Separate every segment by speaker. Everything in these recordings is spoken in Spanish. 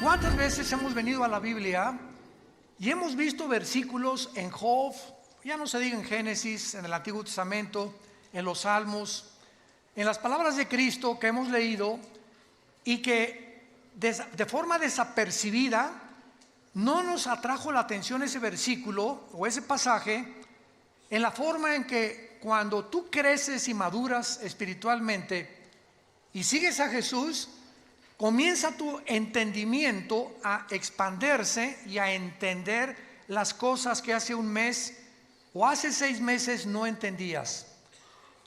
Speaker 1: ¿Cuántas veces hemos venido a la Biblia y hemos visto versículos en Job, ya no se diga en Génesis, en el Antiguo Testamento, en los Salmos, en las palabras de Cristo que hemos leído y que de forma desapercibida no nos atrajo la atención ese versículo o ese pasaje, en la forma en que cuando tú creces y maduras espiritualmente y sigues a Jesús, comienza tu entendimiento a expandirse y a entender las cosas que hace un mes o hace 6 meses no entendías.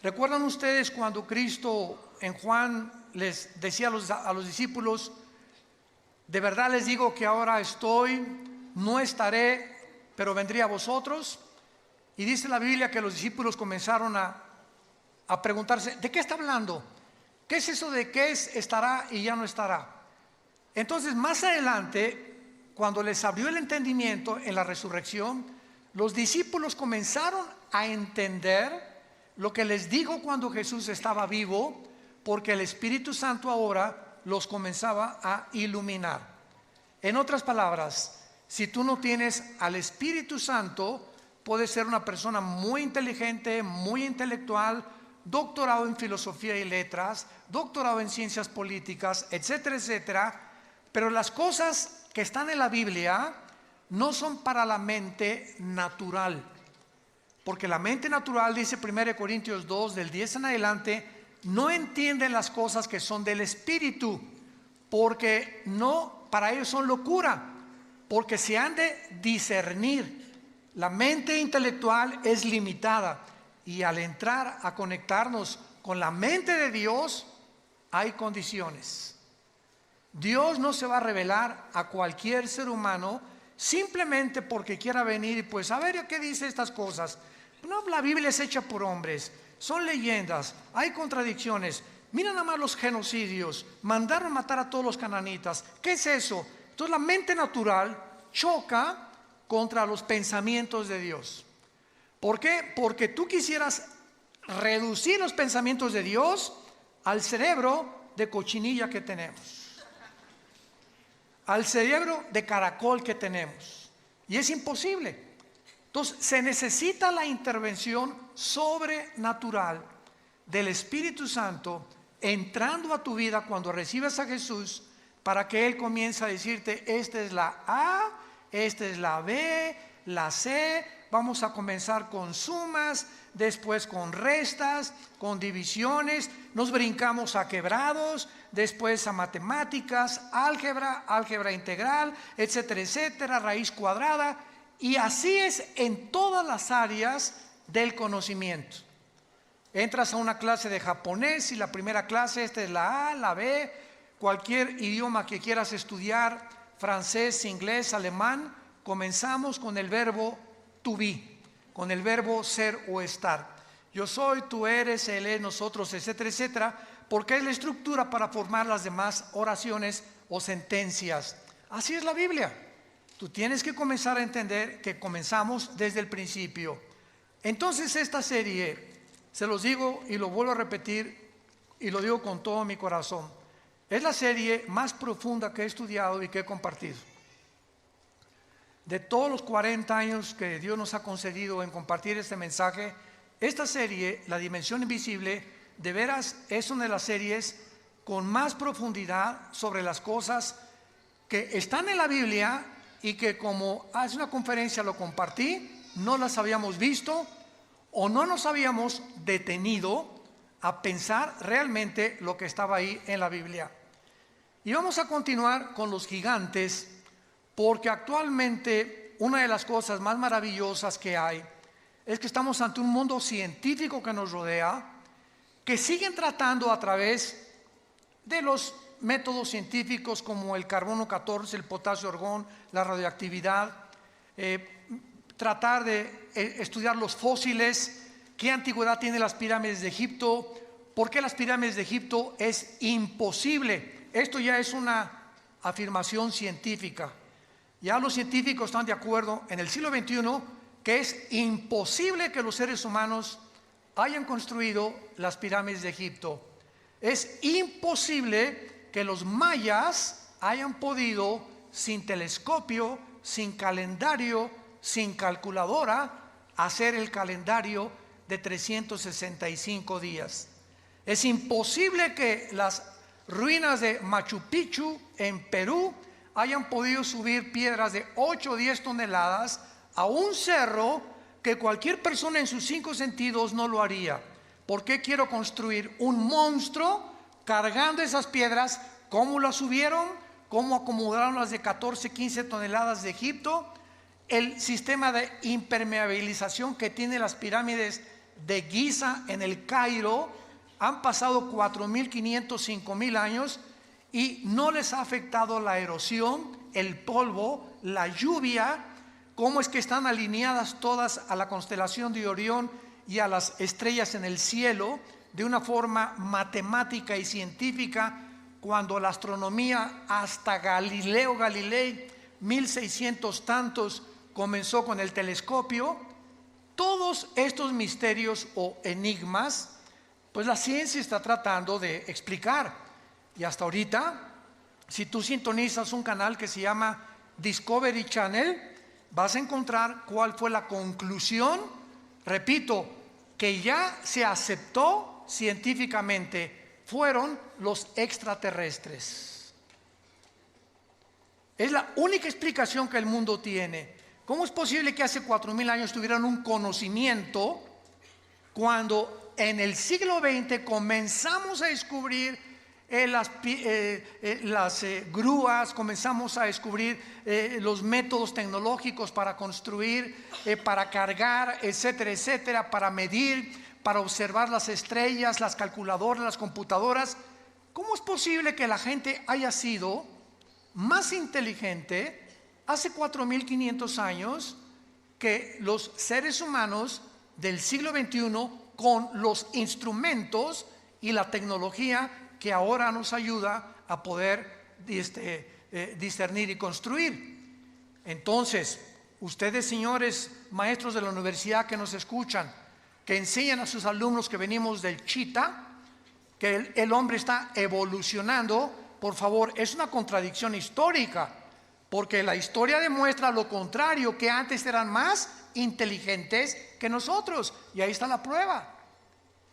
Speaker 1: ¿Recuerdan ustedes cuando Cristo en Juan les decía a los discípulos: de verdad les digo que ahora estoy, no estaré, pero vendré a vosotros? Y dice la Biblia que los discípulos comenzaron a preguntarse: ¿de qué está hablando? ¿Qué es eso de que estará y ya no estará? Entonces, más adelante, cuando les abrió el entendimiento en la resurrección, los discípulos comenzaron a entender lo que les dijo cuando Jesús estaba vivo, porque el Espíritu Santo ahora los comenzaba a iluminar. En otras palabras, si tú no tienes al Espíritu Santo, puedes ser una persona muy inteligente, muy intelectual, doctorado en filosofía y letras, doctorado en ciencias políticas, etcétera, etcétera, pero las cosas que están en la Biblia no son para la mente natural, porque la mente natural, dice 1 Corintios 2, del 10 en adelante, no entienden las cosas que son del Espíritu, porque no, para ellos son locura, porque se han de discernir. La mente intelectual es limitada, y al entrar a conectarnos con la mente de Dios, hay condiciones. Dios no se va a revelar a cualquier ser humano simplemente porque quiera venir y pues a ver qué dice estas cosas. No, la Biblia es hecha por hombres, son leyendas, hay contradicciones. Mira nada más los genocidios, mandaron matar a todos los cananitas. ¿Qué es eso? Entonces la mente natural choca contra los pensamientos de Dios. ¿Por qué? Porque tú quisieras reducir los pensamientos de Dios al cerebro de cochinilla que tenemos, al cerebro de caracol que tenemos, y es imposible. Entonces se necesita la intervención sobrenatural del Espíritu Santo entrando a tu vida cuando recibes a Jesús, para que Él comience a decirte: esta es la A, esta es la B, la C. Vamos a comenzar con sumas, después con restas, con divisiones, nos brincamos a quebrados, después a matemáticas, álgebra integral, etcétera, etcétera, raíz cuadrada. Y así es en todas las áreas del conocimiento. Entras a una clase de japonés y la primera clase, esta es la A, la B, cualquier idioma que quieras estudiar, francés, inglés, alemán, comenzamos con el verbo to be, con el verbo ser o estar. Yo soy, tú eres, él es, nosotros, etcétera, etcétera, porque es la estructura para formar las demás oraciones o sentencias. Así es la Biblia. Tú tienes que comenzar a entender que comenzamos desde el principio. Entonces esta serie, se los digo y lo vuelvo a repetir y lo digo con todo mi corazón, es la serie más profunda que he estudiado y que he compartido. De todos los 40 años que Dios nos ha concedido en compartir este mensaje, esta serie, La Dimensión Invisible, de veras es una de las series con más profundidad sobre las cosas que están en la Biblia y que, como hace una conferencia lo compartí, no las habíamos visto o no nos habíamos detenido a pensar realmente lo que estaba ahí en la Biblia. Y vamos a continuar con los gigantes, porque actualmente una de las cosas más maravillosas que hay es que estamos ante un mundo científico que nos rodea, que siguen tratando a través de los métodos científicos como el carbono 14, el potasio argón, la radioactividad, tratar de estudiar los fósiles, qué antigüedad tienen las pirámides de Egipto, por qué las pirámides de Egipto es imposible. Esto ya es una afirmación científica. Ya los científicos están de acuerdo en el siglo XXI que es imposible que los seres humanos hayan construido las pirámides de Egipto. Es imposible que los mayas hayan podido, sin telescopio, sin calendario, sin calculadora, hacer el calendario de 365 días. Es imposible que las ruinas de Machu Picchu en Perú hayan podido subir piedras de 8 o 10 toneladas a un cerro que cualquier persona en sus 5 sentidos no lo haría. ¿Por qué quiero construir un monstruo cargando esas piedras? ¿Cómo las subieron? ¿Cómo acomodaron las de 14, 15 toneladas de Egipto? El sistema de impermeabilización que tiene las pirámides de Giza en el Cairo. Han pasado 4.500, 5.000 años y no les ha afectado la erosión, el polvo, la lluvia. ¿Cómo es que están alineadas todas a la constelación de Orión y a las estrellas en el cielo de una forma matemática y científica, cuando la astronomía hasta Galileo Galilei, 1600 tantos, comenzó con el telescopio? Todos estos misterios o enigmas, pues la ciencia está tratando de explicar. Y hasta ahorita, si tú sintonizas un canal que se llama Discovery Channel, vas a encontrar cuál fue la conclusión. Repito, que ya se aceptó científicamente, fueron los extraterrestres. Es la única explicación que el mundo tiene. ¿Cómo es posible que hace 4.000 años tuvieran un conocimiento cuando en el siglo XX comenzamos a descubrir las grúas, comenzamos a descubrir los métodos tecnológicos para construir, para cargar, etcétera, etcétera, para medir, para observar las estrellas, las calculadoras, las computadoras? ¿Cómo es posible que la gente haya sido más inteligente hace 4.500 años que los seres humanos del siglo XXI, con los instrumentos y la tecnología que ahora nos ayuda a poder discernir y construir? Entonces, ustedes, señores maestros de la universidad que nos escuchan, que enseñan a sus alumnos que venimos del Chita, que el hombre está evolucionando, por favor, es una contradicción histórica, porque la historia demuestra lo contrario, que antes eran más inteligentes que nosotros, y ahí está la prueba.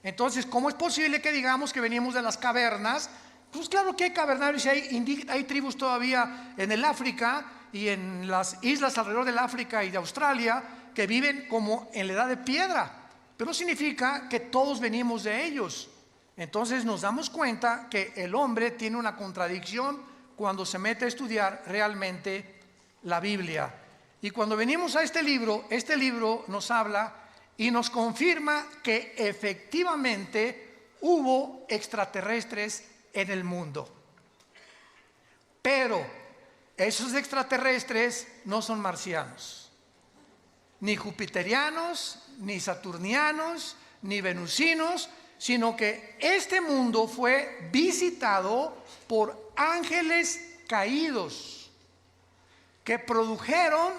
Speaker 1: Entonces, ¿cómo es posible que digamos que venimos de las cavernas? Pues claro que hay cavernarios y hay tribus todavía en el África y en las islas alrededor del África y de Australia que viven como en la edad de piedra, pero significa que todos venimos de ellos. Entonces nos damos cuenta que el hombre tiene una contradicción cuando se mete a estudiar realmente la Biblia. Y cuando venimos a este libro nos habla y nos confirma que efectivamente hubo extraterrestres en el mundo. Pero esos extraterrestres no son marcianos, ni jupiterianos, ni saturnianos, ni venusinos, sino que este mundo fue visitado por ángeles caídos que produjeron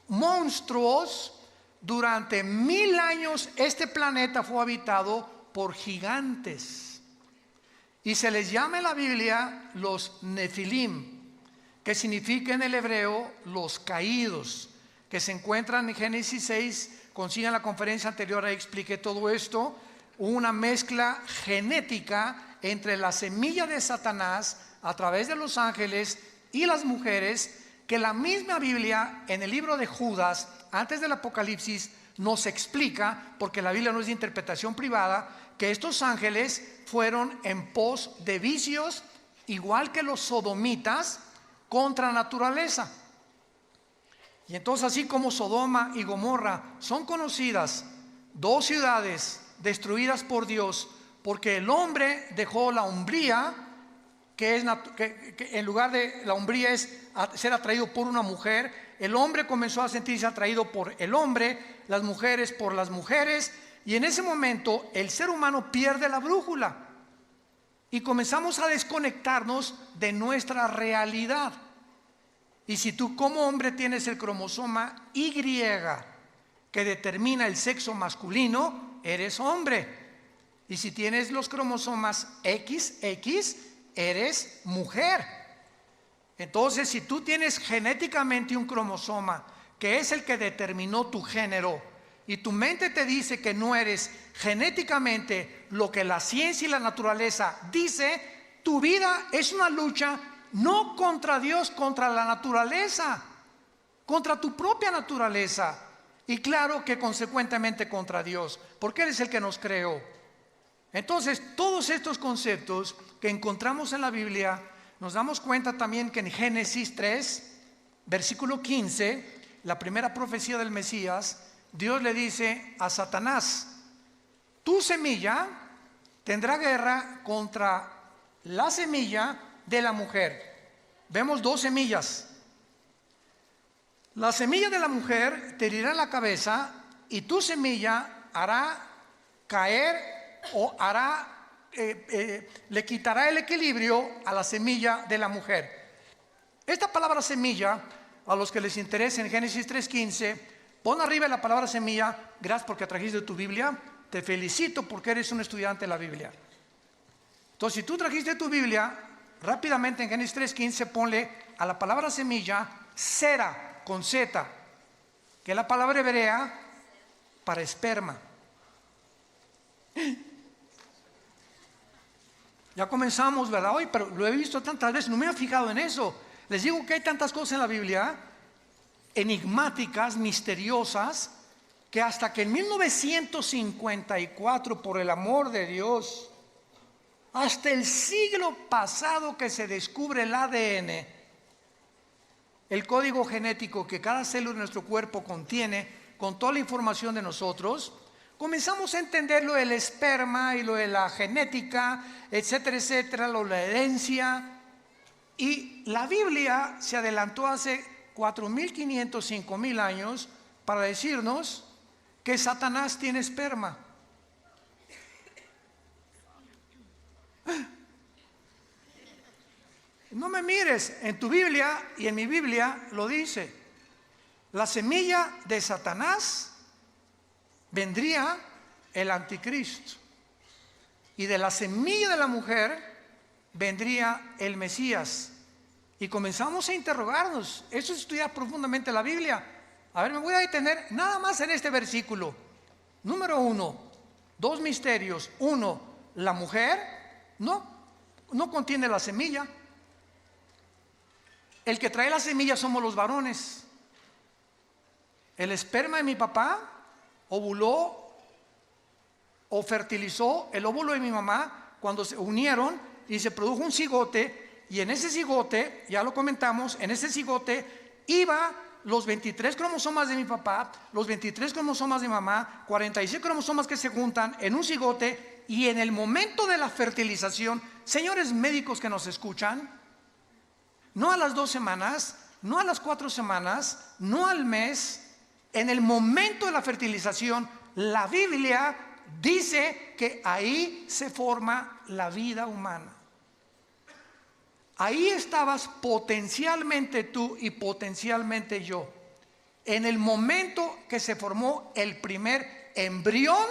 Speaker 1: monstruos. Durante 1000 años este planeta fue habitado por gigantes y se les llama en la Biblia los Nefilim, que significa en el hebreo los caídos, que se encuentran en Génesis 6. Consigan la conferencia anterior, ahí expliqué todo esto. Una mezcla genética entre la semilla de Satanás a través de los ángeles y las mujeres, que la misma Biblia en el libro de Judas, antes del Apocalipsis, nos explica, porque la Biblia no es de interpretación privada, que estos ángeles fueron en pos de vicios, igual que los sodomitas, contra naturaleza. Y entonces, así como Sodoma y Gomorra son conocidas, dos ciudades destruidas por Dios, porque el hombre dejó la hombría, que en lugar de la hombría es ser atraído por una mujer, el hombre comenzó a sentirse atraído por el hombre, las mujeres por las mujeres, y en ese momento el ser humano pierde la brújula y comenzamos a desconectarnos de nuestra realidad. Y si tú como hombre tienes el cromosoma Y que determina el sexo masculino, eres hombre. Y si tienes los cromosomas XX, eres mujer. Entonces, si tú tienes genéticamente un cromosoma que es el que determinó tu género, y tu mente te dice que no eres genéticamente lo que la ciencia y la naturaleza dice, tu vida es una lucha no contra Dios, contra la naturaleza, contra tu propia naturaleza, y claro que consecuentemente contra Dios, porque Él es el que nos creó. Entonces, todos estos conceptos que encontramos en la Biblia, nos damos cuenta también que en Génesis 3, versículo 15, la primera profecía del Mesías, Dios le dice a Satanás: tu semilla tendrá guerra contra la semilla de la mujer. Vemos dos semillas. La semilla de la mujer te herirá la cabeza, y tu semilla hará caer o le quitará el equilibrio a la semilla de la mujer. Esta palabra semilla, a los que les interese, en Génesis 3:15, pon arriba la palabra semilla. Gracias porque trajiste tu Biblia. Te felicito porque eres un estudiante de la Biblia. Entonces, si tú trajiste tu Biblia, rápidamente en Génesis 3:15 ponle a la palabra semilla Sera, con Z, que es la palabra hebrea para esperma. Ya comenzamos, ¿verdad? Hoy, pero lo he visto tantas veces, no me he fijado en eso. Les digo que hay tantas cosas en la Biblia, enigmáticas, misteriosas, que hasta que en 1954, por el amor de Dios, hasta el siglo pasado que se descubre el ADN, el código genético que cada célula de nuestro cuerpo contiene, con toda la información de nosotros, comenzamos a entender lo del esperma y lo de la genética, etcétera, etcétera, lo de la herencia. Y la Biblia se adelantó hace 4.500, 5.000 años para decirnos que Satanás tiene esperma. No me mires, en tu Biblia y en mi Biblia lo dice. La semilla de Satanás vendría el anticristo, y de la semilla de la mujer vendría el Mesías. Y comenzamos a interrogarnos. Eso es estudiar profundamente la Biblia. A ver, me voy a detener nada más en este versículo. Número 1, dos misterios. 1, la mujer no contiene la semilla. El que trae la semilla somos los varones. El esperma de mi papá ovuló o fertilizó el óvulo de mi mamá cuando se unieron y se produjo un cigote, y en ese cigote, ya lo comentamos, en ese cigote iba los 23 cromosomas de mi papá, los 23 cromosomas de mi mamá, 46 cromosomas que se juntan en un cigote, y en el momento de la fertilización, señores médicos que nos escuchan, no a las 2 semanas, no a las 4 semanas, no al mes, en el momento de la fertilización, la Biblia dice que ahí se forma la vida humana. Ahí estabas potencialmente tú y potencialmente yo. En el momento que se formó el primer embrión,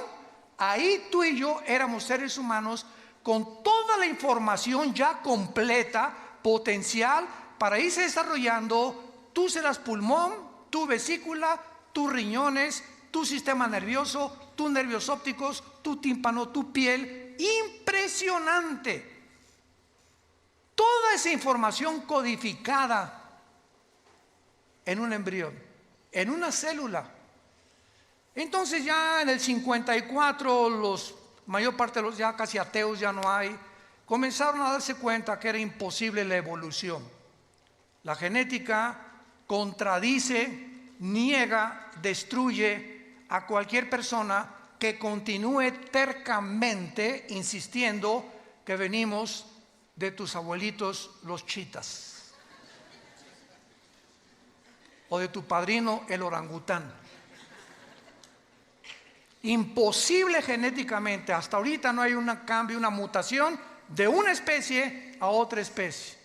Speaker 1: ahí tú y yo éramos seres humanos con toda la información ya completa, potencial, para irse desarrollando. Tú serás pulmón, tu vesícula, tus riñones, tu sistema nervioso, tus nervios ópticos, tu tímpano, tu piel. Impresionante. Toda esa información codificada en un embrión, en una célula. Entonces ya en el 54, mayor parte de los ya casi ateos ya no hay, comenzaron a darse cuenta que era imposible la evolución. La genética contradice, niega, destruye a cualquier persona que continúe tercamente insistiendo que venimos de tus abuelitos los chitas, o de tu padrino el orangután. Imposible genéticamente. Hasta ahorita no hay un cambio, una mutación de una especie a otra especie,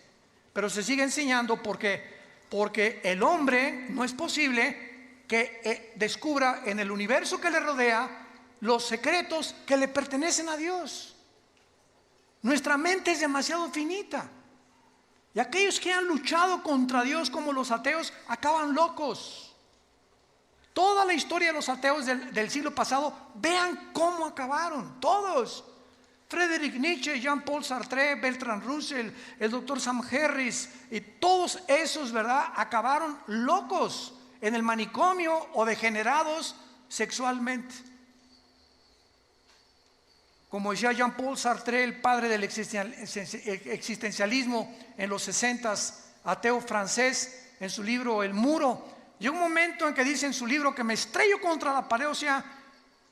Speaker 1: pero se sigue enseñando porque el hombre no es posible que descubra en el universo que le rodea los secretos que le pertenecen a Dios. Nuestra mente es demasiado finita. Y aquellos que han luchado contra Dios como los ateos acaban locos. Toda la historia de los ateos del siglo pasado, vean cómo acabaron, todos. Friedrich Nietzsche, Jean-Paul Sartre, Bertrand Russell, el doctor Sam Harris, y todos esos, ¿verdad?, acabaron locos en el manicomio o degenerados sexualmente. Como decía Jean-Paul Sartre, el padre del existencialismo en los 60s, ateo francés, en su libro El Muro, llega un momento en que dice en su libro que me estrello contra la pared, o sea,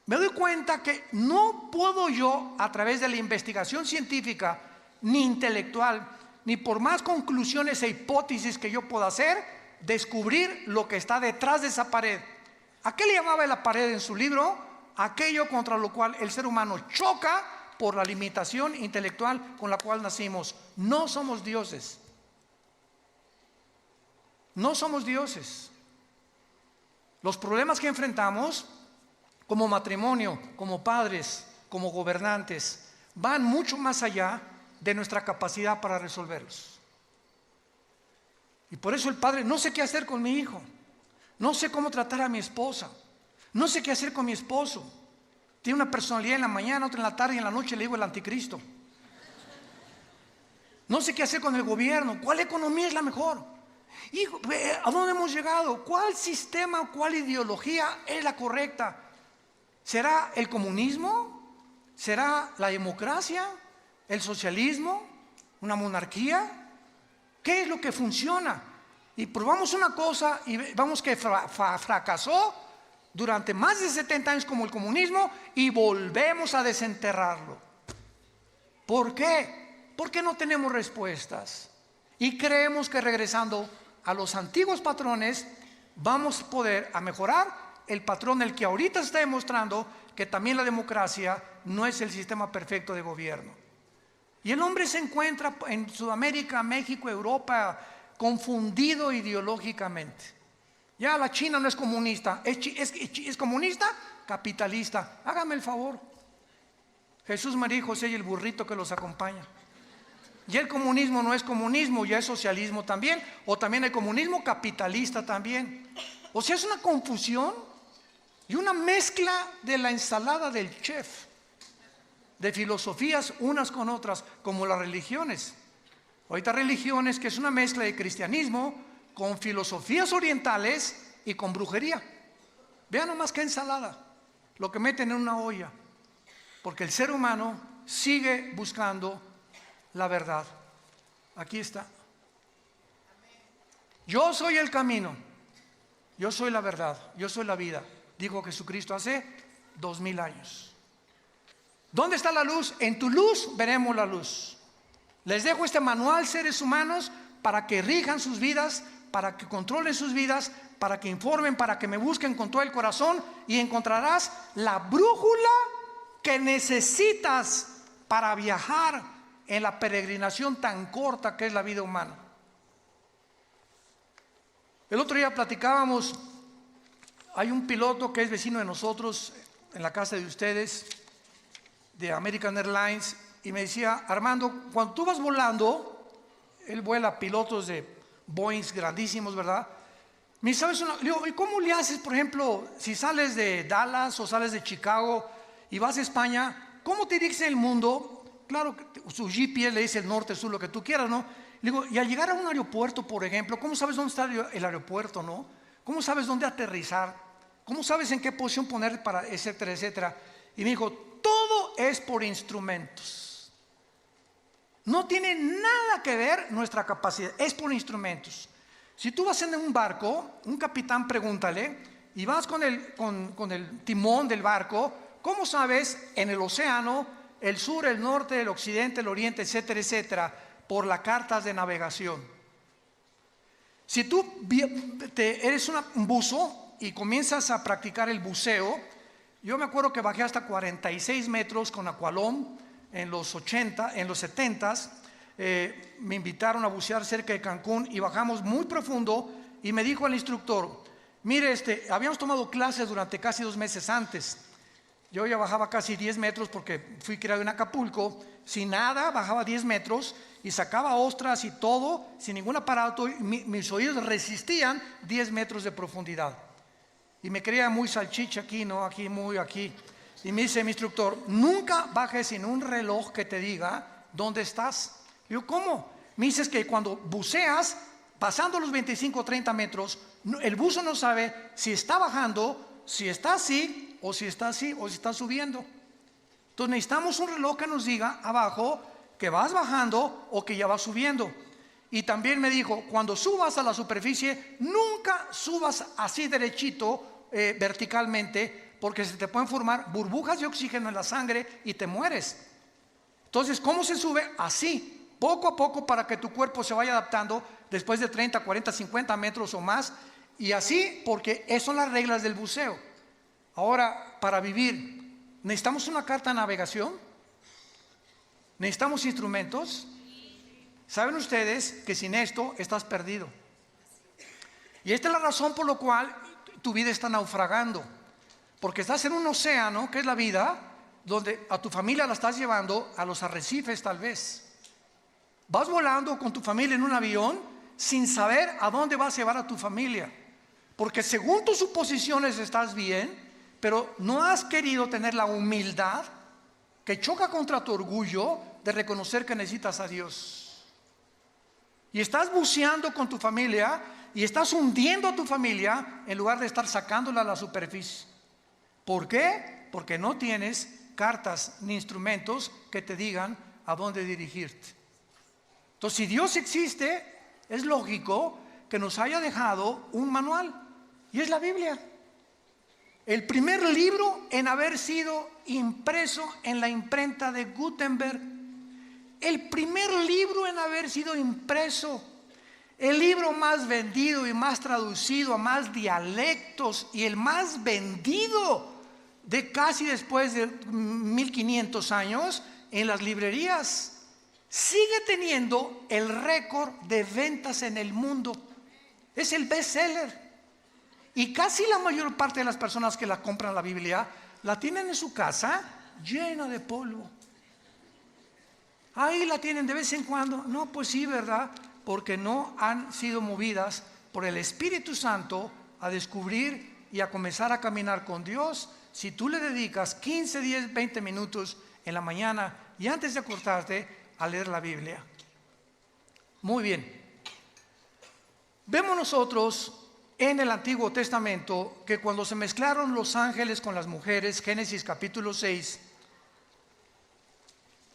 Speaker 1: me doy cuenta que no puedo yo, a través de la investigación científica, ni intelectual, ni por más conclusiones e hipótesis que yo pueda hacer, descubrir lo que está detrás de esa pared. ¿A qué le llamaba la pared en su libro? Aquello contra lo cual el ser humano choca por la limitación intelectual con la cual nacimos. No somos dioses. No somos dioses. Los problemas que enfrentamos como matrimonio, como padres, como gobernantes, van mucho más allá de nuestra capacidad para resolverlos. Y por eso el padre, no sé qué hacer con mi hijo, no sé cómo tratar a mi esposa, no sé qué hacer con mi esposo. Tiene una personalidad en la mañana, otra en la tarde y en la noche le digo el anticristo. No sé qué hacer con el gobierno, cuál economía es la mejor. Hijo, ¿a dónde hemos llegado? ¿Cuál sistema, cuál ideología es la correcta? ¿Será el comunismo? ¿Será la democracia? ¿El socialismo? ¿Una monarquía? ¿Qué es lo que funciona? Y probamos una cosa y vamos que fracasó durante más de 70 años como el comunismo y volvemos a desenterrarlo. ¿Por qué? Porque no tenemos respuestas y creemos que regresando a los antiguos patrones vamos a poder a mejorar el patrón, el que ahorita está demostrando que también la democracia no es el sistema perfecto de gobierno. Y el hombre se encuentra en Sudamérica, México, Europa, confundido ideológicamente. Ya la China no es comunista, es comunista, capitalista. Hágame el favor. Jesús, María y José y el burrito que los acompaña. Y el comunismo no es comunismo, ya es socialismo también, o también el comunismo capitalista también. O sea, es una confusión y una mezcla de la ensalada del chef, de filosofías unas con otras, como las religiones. Ahorita religiones que es una mezcla de cristianismo con filosofías orientales y con brujería. Vean nomás qué ensalada, lo que meten en una olla, porque el ser humano sigue buscando la verdad. Aquí está. Yo soy el camino, yo soy la verdad, yo soy la vida, dijo Jesucristo hace 2000 años. ¿Dónde está la luz? En tu luz veremos la luz. Les dejo este manual, seres humanos, para que rijan sus vidas, para que controlen sus vidas, para que informen, para que me busquen con todo el corazón y encontrarás la brújula que necesitas para viajar en la peregrinación tan corta que es la vida humana. El otro día platicábamos, hay un piloto que es vecino de nosotros en la casa de ustedes, de American Airlines, y me decía: Armando, cuando tú vas volando, él vuela pilotos de Boeing grandísimos, ¿verdad? Me dice, ¿sabes? Le digo, ¿y cómo le haces, por ejemplo, si sales de Dallas o sales de Chicago y vas a España, cómo te diriges en el mundo? Claro, su GPS le dice el norte, sur, lo que tú quieras, ¿no? Le digo, y al llegar a un aeropuerto, por ejemplo, ¿cómo sabes dónde está el aeropuerto, no? ¿Cómo sabes dónde aterrizar? ¿Cómo sabes en qué posición poner para, etcétera, etcétera? Y me dijo, todo es por instrumentos. No tiene nada que ver nuestra capacidad, es por instrumentos. Si tú vas en un barco, un capitán pregúntale, y vas con el timón del barco, ¿cómo sabes en el océano, el sur, el norte, el occidente, el oriente, etcétera, etcétera, por las cartas de navegación? Si tú eres un buzo y comienzas a practicar el buceo, yo me acuerdo que bajé hasta 46 metros con Aqualón en los 70s. Me invitaron a bucear cerca de Cancún y bajamos muy profundo y me dijo el instructor, mire, habíamos tomado clases durante casi 2 meses antes, Yo ya bajaba casi 10 metros porque fui criado en Acapulco. Sin nada, bajaba 10 metros y sacaba ostras y todo, sin ningún aparato. Y mis oídos resistían 10 metros de profundidad. Y me creía muy salchicha aquí, ¿no? Aquí, muy aquí. Y me dice mi instructor, nunca bajes sin un reloj que te diga dónde estás. Y yo, ¿cómo? Me dices que cuando buceas, pasando los 25 o 30 metros, el buzo no sabe si está bajando, si está así, o si está así, o si está subiendo. Entonces necesitamos un reloj que nos diga abajo que vas bajando o que ya vas subiendo. Y también me dijo, cuando subas a la superficie, nunca subas así derechito, verticalmente, porque se te pueden formar burbujas de oxígeno en la sangre y te mueres. Entonces, ¿cómo se sube? Así, poco a poco, para que tu cuerpo se vaya adaptando después de 30, 40, 50 metros o más. Y así, porque esas son las reglas del buceo. Ahora, para vivir, ¿necesitamos una carta de navegación? ¿Necesitamos instrumentos? Saben ustedes que sin esto estás perdido. Y esta es la razón por la cual tu vida está naufragando. Porque estás en un océano, que es la vida, donde a tu familia la estás llevando a los arrecifes tal vez. Vas volando con tu familia en un avión sin saber a dónde vas a llevar a tu familia. Porque según tus suposiciones estás bien, pero no has querido tener la humildad que choca contra tu orgullo de reconocer que necesitas a Dios. Y estás buceando con tu familia y estás hundiendo a tu familia en lugar de estar sacándola a la superficie. ¿Por qué? Porque no tienes cartas ni instrumentos que te digan a dónde dirigirte. Entonces, si Dios existe, es lógico que nos haya dejado un manual, y es la Biblia. El primer libro en haber sido impreso en la imprenta de Gutenberg. El primer libro en haber sido impreso. El libro más vendido y más traducido a más dialectos y el más vendido de casi después de 1500 años en las librerías. Sigue teniendo el récord de ventas en el mundo. Es el bestseller. Y casi la mayor parte de las personas que la compran la Biblia la tienen en su casa llena de polvo. Ahí la tienen de vez en cuando. No, pues sí, ¿verdad? Porque no han sido movidas por el Espíritu Santo a descubrir y a comenzar a caminar con Dios. Si tú le dedicas 15, 10, 20 minutos en la mañana y antes de acostarte a leer la Biblia. Muy bien. Vemos nosotros en el Antiguo Testamento que cuando se mezclaron los ángeles con las mujeres, Génesis capítulo 6,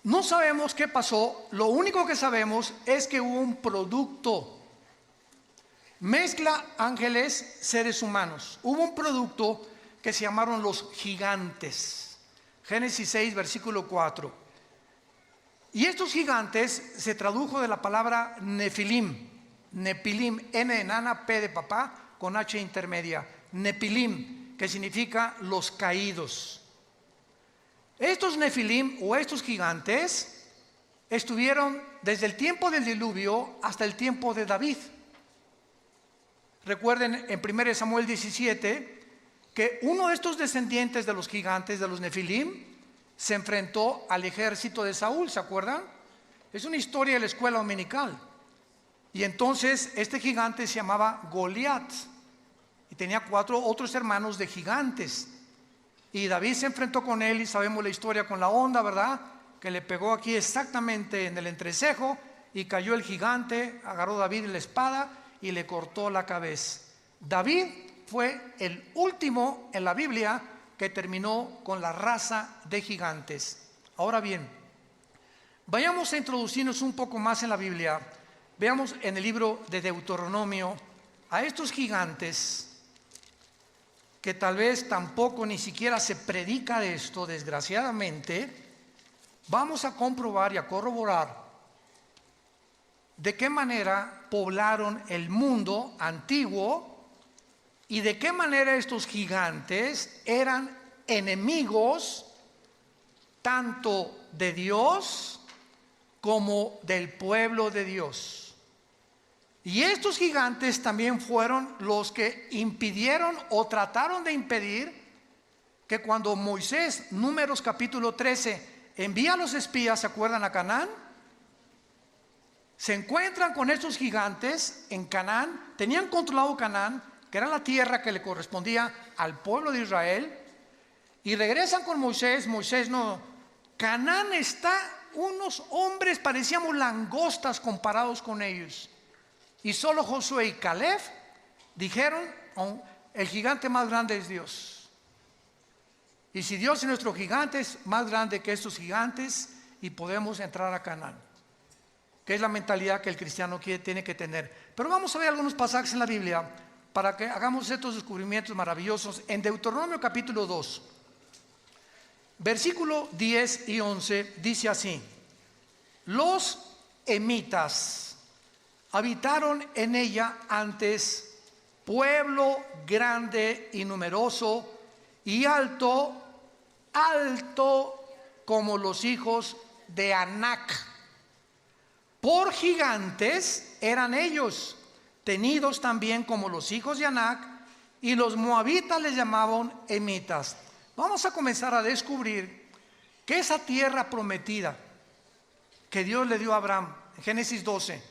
Speaker 1: no sabemos qué pasó. Lo único que sabemos es que hubo un producto. Mezcla ángeles, seres humanos. Hubo un producto que se llamaron los gigantes. Génesis 6, versículo 4. Y estos gigantes se tradujo de la palabra Nefilim. Nepilim, N de nana, P de papá, con H intermedia. Nepilim, que significa los caídos. Estos Nefilim o estos gigantes estuvieron desde el tiempo del diluvio hasta el tiempo de David. Recuerden en 1 Samuel 17 que uno de estos descendientes de los gigantes, de los Nefilim, se enfrentó al ejército de Saúl, ¿se acuerdan? Es una historia de la escuela dominical. Y entonces este gigante se llamaba Goliat y tenía 4 otros hermanos de gigantes. Y David se enfrentó con él y sabemos la historia con la onda, ¿verdad? Que le pegó aquí exactamente en el entrecejo y cayó el gigante, agarró David la espada y le cortó la cabeza. David fue el último en la Biblia que terminó con la raza de gigantes. Ahora bien, vayamos a introducirnos un poco más en la Biblia. Veamos en el libro de Deuteronomio a estos gigantes que tal vez tampoco ni siquiera se predica de esto, desgraciadamente. Vamos a comprobar y a corroborar de qué manera poblaron el mundo antiguo y de qué manera estos gigantes eran enemigos tanto de Dios como del pueblo de Dios. Y estos gigantes también fueron los que impidieron o trataron de impedir que cuando Moisés, Números capítulo 13, envía a los espías, ¿se acuerdan?, a Canaán, se encuentran con estos gigantes en Canaán. Tenían controlado Canaán, que era la tierra que le correspondía al pueblo de Israel, y regresan con Moisés. Moisés no, Canaán está, unos hombres parecíamos langostas comparados con ellos, y solo Josué y Caleb dijeron: oh, el gigante más grande es Dios, y si Dios es nuestro gigante, es más grande que estos gigantes, y podemos entrar a Canaán, que es la mentalidad que el cristiano tiene que tener. Pero vamos a ver algunos pasajes en la Biblia para que hagamos estos descubrimientos maravillosos. En Deuteronomio capítulo 2, versículo 10 y 11, dice así: los emitas habitaron en ella antes, pueblo grande y numeroso, y alto como los hijos de Anac. Por gigantes eran ellos, tenidos también como los hijos de Anac, y los moabitas les llamaban emitas. Vamos a comenzar a descubrir que esa tierra prometida que Dios le dio a Abraham en Génesis 12,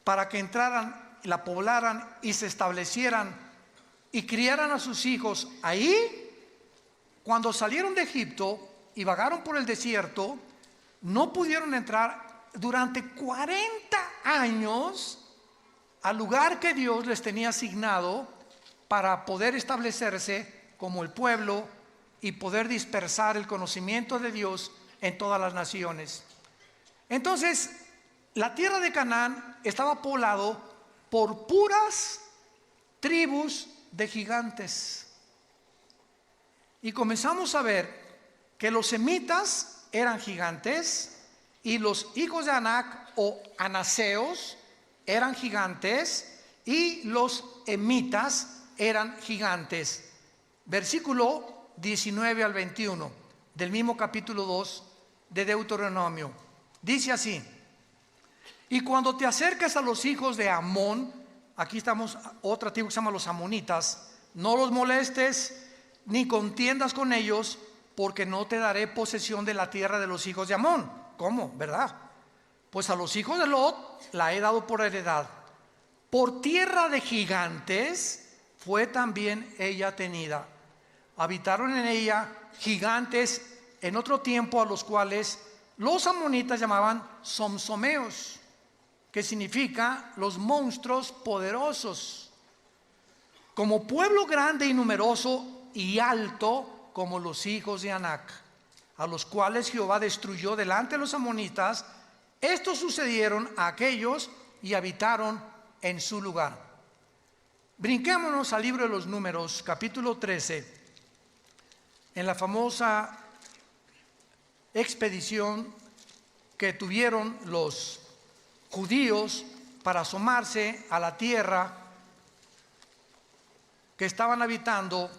Speaker 1: para que entraran, la poblaran y se establecieran y criaran a sus hijos ahí, cuando salieron de Egipto y vagaron por el desierto, no pudieron entrar durante 40 años al lugar que Dios les tenía asignado para poder establecerse como el pueblo y poder dispersar el conocimiento de Dios en todas las naciones. Entonces, la tierra de Canaán estaba poblado por puras tribus de gigantes. Y comenzamos a ver que los semitas eran gigantes, y los hijos de Anac o anaseos eran gigantes, y los emitas eran gigantes. Versículo 19 al 21 del mismo capítulo 2 de Deuteronomio. Dice así: y cuando te acerques a los hijos de Amón, aquí estamos, otra tribu que se llama los amonitas, no los molestes ni contiendas con ellos, porque no te daré posesión de la tierra de los hijos de Amón. ¿Cómo? ¿Verdad? Pues a los hijos de Lot la he dado por heredad. Por tierra de gigantes fue también ella tenida. Habitaron en ella gigantes en otro tiempo, a los cuales los amonitas llamaban somsomeos, que significa los monstruos poderosos. Como pueblo grande y numeroso y alto como los hijos de Anac, a los cuales Jehová destruyó delante de los amonitas, estos sucedieron a aquellos y habitaron en su lugar. Brinquémonos al libro de los Números, capítulo 13, en la famosa expedición que tuvieron los judíos para asomarse a la tierra que estaban habitando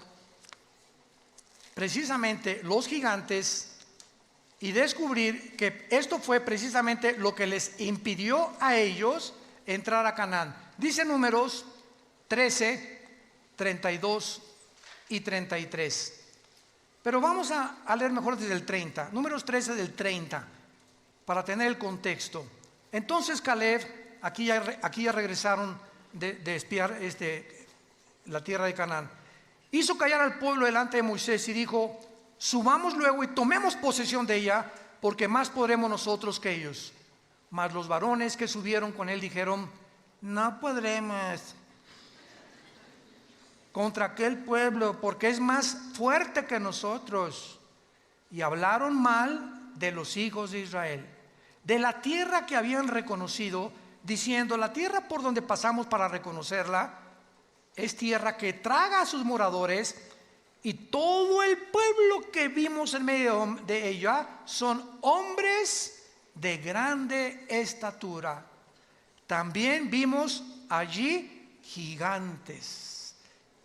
Speaker 1: precisamente los gigantes, y descubrir que esto fue precisamente lo que les impidió a ellos entrar a Canaán. Dice Números 13, 32 y 33. Pero vamos a leer mejor desde el 30. Números 13 del 30, para tener el contexto. Entonces Caleb, aquí ya regresaron de espiar la tierra de Canaán, hizo callar al pueblo delante de Moisés y dijo: subamos luego y tomemos posesión de ella, porque más podremos nosotros que ellos. Mas los varones que subieron con él dijeron: no podremos contra aquel pueblo, porque es más fuerte que nosotros. Y hablaron mal de los hijos de Israel, de la tierra que habían reconocido, diciendo: la tierra por donde pasamos para reconocerla es tierra que traga a sus moradores, y todo el pueblo que vimos en medio de ella son hombres de grande estatura. También vimos allí gigantes,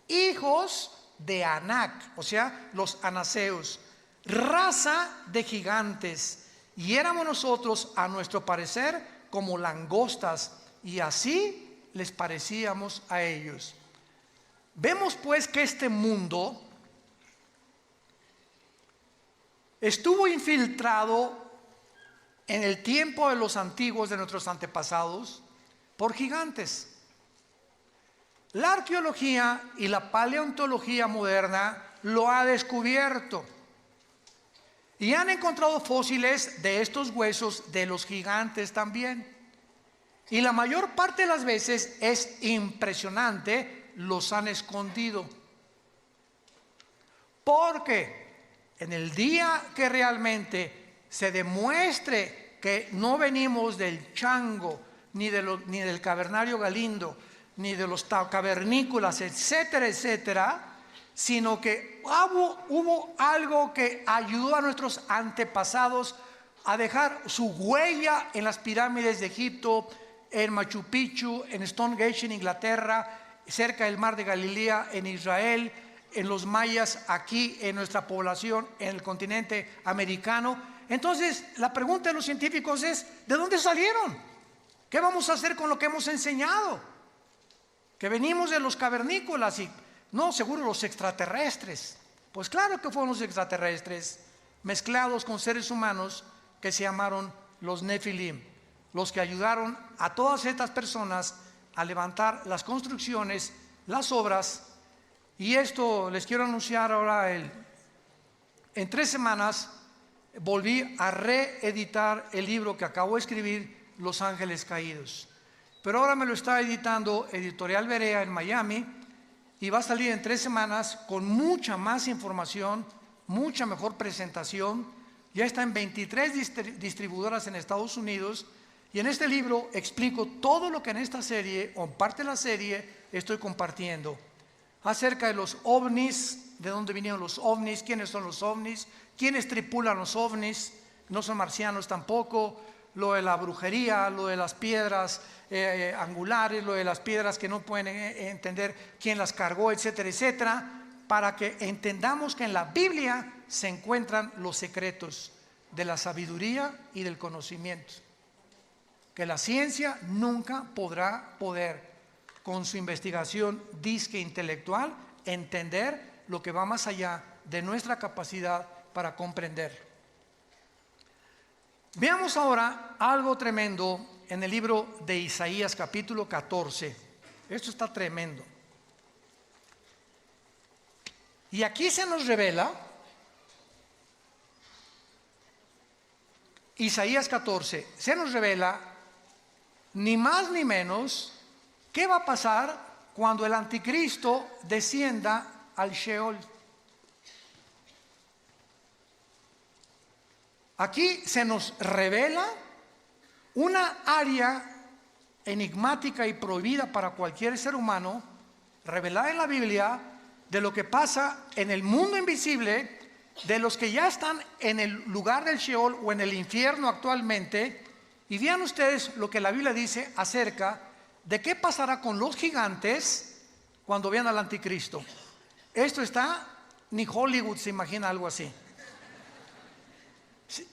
Speaker 1: hijos de Anac, o sea, los anaseos, raza de gigantes, y éramos nosotros, a nuestro parecer, como langostas, y así les parecíamos a ellos. Vemos pues que este mundo estuvo infiltrado en el tiempo de los antiguos, de nuestros antepasados, por gigantes. La arqueología y la paleontología moderna lo ha descubierto y han encontrado fósiles de estos huesos de los gigantes también. Y la mayor parte de las veces es impresionante, los han escondido. Porque en el día que realmente se demuestre que no venimos del chango, ni del cavernario Galindo, ni de los cavernícolas, etcétera, etcétera, sino que hubo algo que ayudó a nuestros antepasados a dejar su huella en las pirámides de Egipto, en Machu Picchu, en Stonehenge en Inglaterra, cerca del mar de Galilea en Israel, en los mayas aquí en nuestra población, en el continente americano. Entonces la pregunta de los científicos es: ¿de dónde salieron? ¿Qué vamos a hacer con lo que hemos enseñado? Que venimos de los cavernícolas y no, seguro los extraterrestres. Pues claro que fueron los extraterrestres mezclados con seres humanos que se llamaron los Nefilim, los que ayudaron a todas estas personas a levantar las construcciones, las obras. Y esto les quiero anunciar ahora. En 3 semanas volví a reeditar el libro que acabo de escribir, Los Ángeles Caídos. Pero ahora me lo está editando Editorial Berea en Miami y va a salir en 3 semanas con mucha más información, mucha mejor presentación. Ya está en 23 distribuidoras en Estados Unidos. Y en este libro explico todo lo que en esta serie, o parte de la serie, estoy compartiendo. Acerca de los ovnis, de dónde vinieron los ovnis, quiénes son los ovnis, quiénes tripulan los ovnis, no son marcianos tampoco, lo de la brujería, lo de las piedras angulares, lo de las piedras que no pueden entender quién las cargó, etcétera, etcétera, para que entendamos que en la Biblia se encuentran los secretos de la sabiduría y del conocimiento, que la ciencia nunca podrá con su investigación disque intelectual entender lo que va más allá de nuestra capacidad para comprender. Veamos ahora algo tremendo en el libro de Isaías capítulo 14. Esto está tremendo. Y aquí se nos revela, Isaías 14, se nos revela ni más ni menos qué va a pasar cuando el anticristo descienda al Sheol. Aquí se nos revela una área enigmática y prohibida para cualquier ser humano, revelada en la Biblia, de lo que pasa en el mundo invisible, de los que ya están en el lugar del Sheol o en el infierno actualmente. Y vean ustedes lo que la Biblia dice acerca de qué pasará con los gigantes cuando vean al anticristo. Esto está, ni Hollywood se imagina algo así.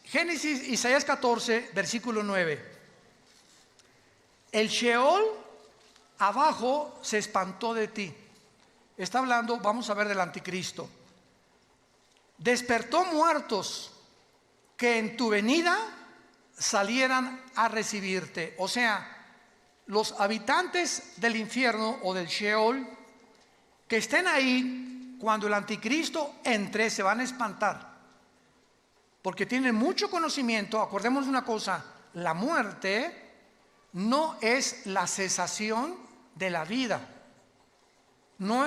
Speaker 1: Génesis, Isaías 14, versículo 9. El Sheol abajo se espantó de ti. Está hablando, vamos a ver, del anticristo. Despertó muertos que en tu venida salieran a recibirte. O sea, los habitantes del infierno o del Sheol que estén ahí cuando el anticristo entre se van a espantar, porque tienen mucho conocimiento. Acordemos una cosa: la muerte no es la cesación de la vida. No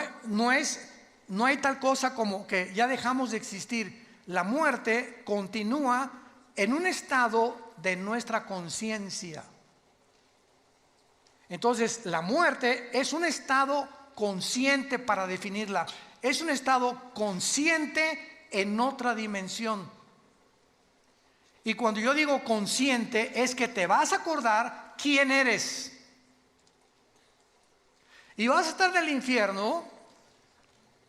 Speaker 1: hay tal cosa como que ya dejamos de existir. La muerte continúa en un estado de nuestra conciencia. Entonces, la muerte es un estado consciente, para definirla. Es un estado consciente en otra dimensión. Y cuando yo digo consciente, es que te vas a acordar quién eres. Y vas a estar en el infierno,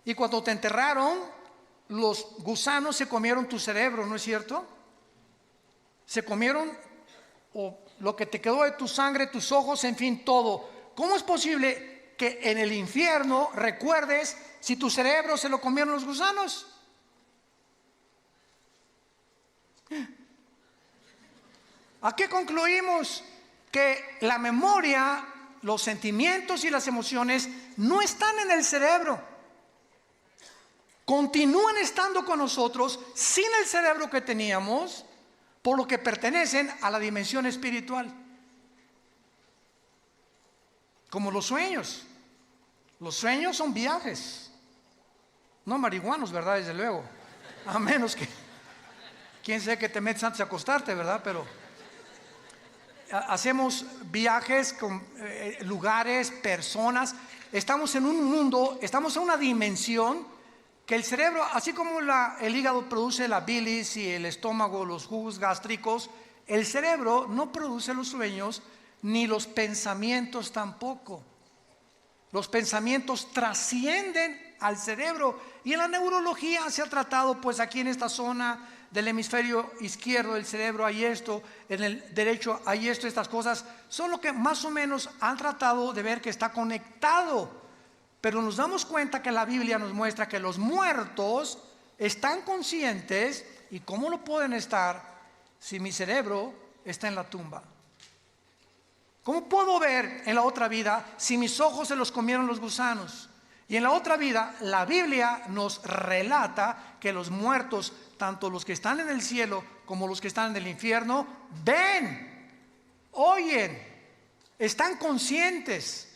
Speaker 1: y cuando te enterraron, los gusanos se comieron tu cerebro, ¿no es cierto? Se comieron lo que te quedó de tu sangre, tus ojos, en fin, todo. ¿Cómo es posible que en el infierno recuerdes si tu cerebro se lo comieron los gusanos? ¿A qué concluimos? Que la memoria, los sentimientos y las emociones no están en el cerebro. Continúan estando con nosotros sin el cerebro que teníamos, por lo que pertenecen a la dimensión espiritual. Como los sueños. Los sueños son viajes. No marihuanos, ¿verdad? Desde luego. A menos que, quién sabe que te metes antes de acostarte, ¿verdad? Pero hacemos viajes con lugares, personas. Estamos en un mundo, estamos en una dimensión que el cerebro, así como el hígado produce la bilis y el estómago, los jugos gástricos, el cerebro no produce los sueños ni los pensamientos tampoco. Los pensamientos trascienden al cerebro, y en la neurología se ha tratado, pues aquí en esta zona del hemisferio izquierdo del cerebro hay esto, en el derecho hay esto, estas cosas son lo que más o menos han tratado de ver que está conectado. Pero nos damos cuenta que la Biblia nos muestra que los muertos están conscientes. ¿Y cómo lo pueden estar si mi cerebro está en la tumba? ¿Cómo puedo ver en la otra vida si mis ojos se los comieron los gusanos? Y en la otra vida, la Biblia nos relata que los muertos, tanto los que están en el cielo como los que están en el infierno, ven, oyen, están conscientes.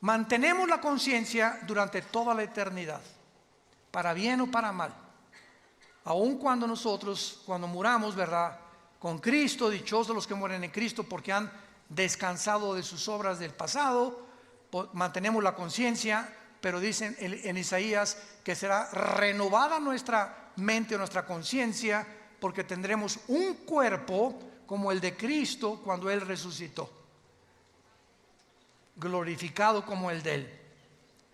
Speaker 1: Mantenemos la conciencia durante toda la eternidad, para bien o para mal. Aun cuando nosotros, cuando muramos, ¿verdad?, con Cristo, dichosos los que mueren en Cristo porque han descansado de sus obras del pasado, mantenemos la conciencia, pero dicen en Isaías que será renovada nuestra mente o nuestra conciencia, porque tendremos un cuerpo como el de Cristo cuando Él resucitó, glorificado como el de Él.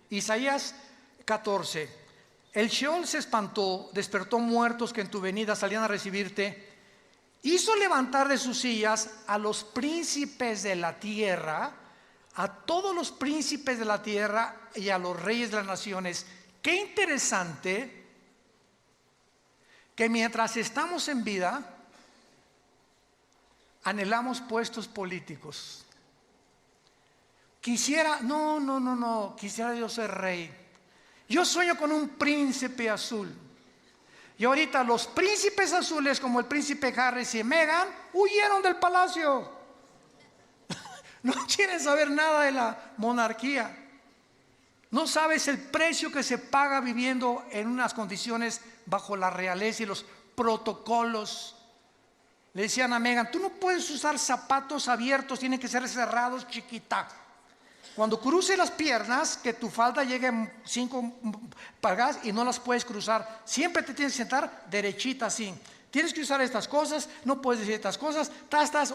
Speaker 1: Isaías 14: el Sheol se espantó, despertó muertos que en tu venida salían a recibirte, hizo levantar de sus sillas a los príncipes de la tierra, a todos los príncipes de la tierra y a los reyes de las naciones. Qué interesante que mientras estamos en vida anhelamos puestos políticos. Quisiera yo ser rey. Yo sueño con un príncipe azul. Y ahorita los príncipes azules, como el príncipe Harris y Meghan, huyeron del palacio. No quieren saber nada de la monarquía. No sabes el precio que se paga viviendo en unas condiciones bajo la realeza y los protocolos. Le decían a Meghan: tú no puedes usar zapatos abiertos, tienen que ser cerrados, chiquita. Cuando cruces las piernas, que tu falda llegue 5 pulgadas y no las puedes cruzar. Siempre te tienes que sentar derechita así. Tienes que usar estas cosas, no puedes decir estas cosas.